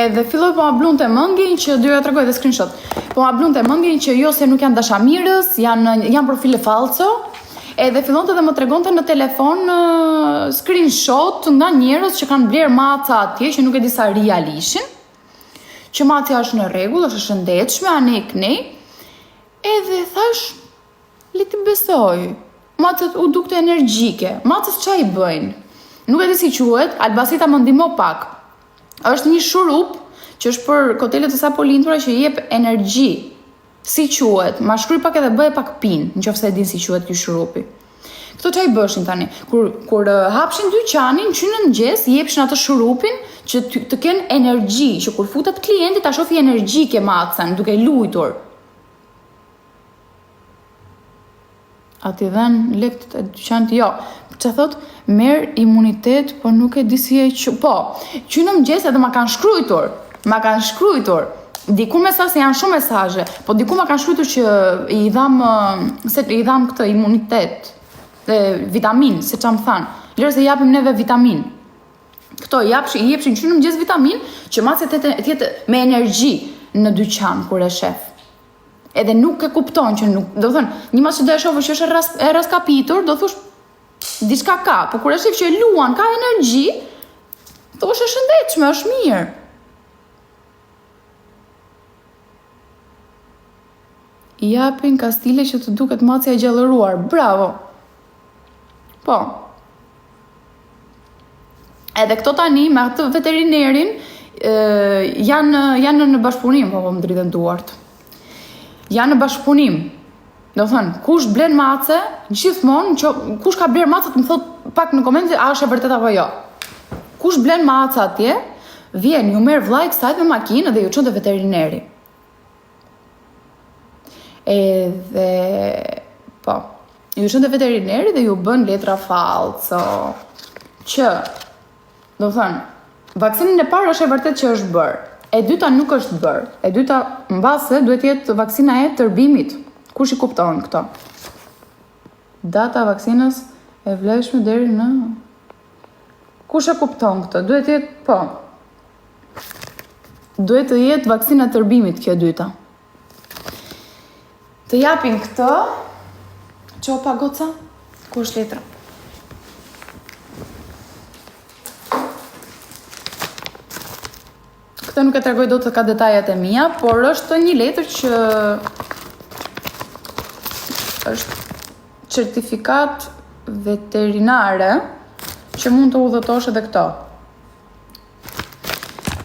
Edhe filloi po ma blunte mendjen që doja t'rregoj dhe screenshot. Po ma blunte mendjen që jo se nuk janë dashamirës, janë profile falso. Edhe fillonte dhe më tregonte në telefon screenshot nga njerëz që kanë bler maca atje që nuk e di sa real ishin. Që maca është në rregull, është e shëndetshme, anej kënej. Edhe thash, le ti besoj. Macat u dukte energjike. Macës ç'a i bëjnë? Nuk e di si quhet, Albasita më ndihmo pak. Është një shurup që është për kotelet e sapo lindura që jep energji. Si quhet? Ma shkruaj pak edhe bëje pak pin, nëse e din si quhet ky shurupi. Këto ç'a i bëshin tani? Kur hapshin dyqanin, që në mëngjes jepshin atë shurupin që të kenë energji, që kur futet klienti ta shohë energjike macën, duke luajtur. A ti dhen lekët e dyqanit? Jo. Që thot, merr imunitet, po nuk e di si e që... Po, që në mëngjes edhe ma kanë shkruajtur. Diku mesazhe se janë shumë mesazhe, po diku ma kanë shkruajtur që i dham këtë imunitet, vitamin, se çam than. Lërë se japim neve vitamin. Këto i jepshin që në mëngjes vitamin, që macet tjetë me energji në dyqan kur e shef. Edhe nuk e kupton që nuk, do thënë, një mas që do e shofë që është e raskapitur, do thush, diçka ka, po kur e shef që e luan, ka energji, thush e shëndetshme, është mirë. I japin kastile që të duket macja e gjallëruar. Bravo! Po. Edhe këto tani, me atë veterinerin, janë në bashkëpunim, po më dritën duart. Janë në bashkëpunim. Do thënë, kush blen mace, gjithmonë, kush ka bler macet, më thot pak në komente, a është e vërtet apo jo. Kush blen mace atje, vjen, ju merr vllai kësaj me makinë dhe ju çon te veterineri. Edhe, po, ju shën të veterineri dhe ju bën letra falso, që, do thënë, vaksinin e parë është e vërtet që është bërë, e dyta nuk është bërë, e dyta mbase duhet jetë vaksina e tërbimit, kush i kupton këto? Data vaksinës e vlefshme deri në... Kush e kupton këto? Duhet jetë, po, duhet të jetë vaksina e tërbimit kjo e dyta. Të japin këtë, qopa goca, ku është letra? Këtë nuk e tregoj do të ka detajet e mia, por është një letër që është certifikat veterinare që mund të udhëtosh edhe këto.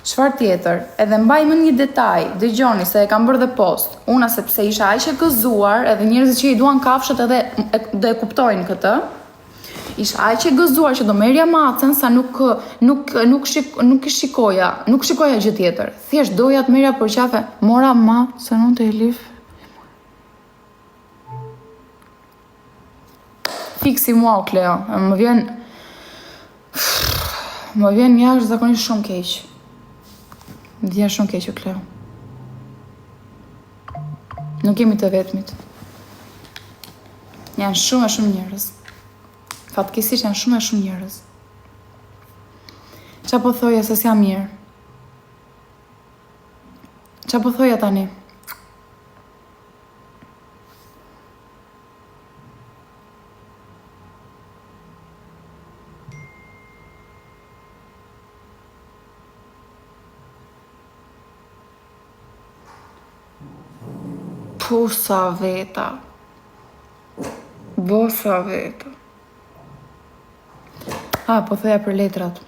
Çfarë tjetër? Edhe mbaj mend një detaj, dëgjoni se e kam bërë dhe post. Una sepse isha aq e gëzuar, edhe njerëzit që i duan kafshët edhe do e kuptojnë këtë. Isha aq e gëzuar që do merrja macën sa nuk shikoja gjë tjetër. Thjesht doja të merrja për qafe, mora ma se nuk të Elif. Fiksi mua o Kleo, më vjen jashtëzakonisht shumë keq. Më vjen shumë keq o Kleo. Nuk jemi të vetmit. Janë shumë njerëz. Fatkeqësisht janë shumë njerëz. Qa po thoja se s'jam mirë? Qa po thoja tani? Pusa veta. Bosa veta. Po thoja për letrat.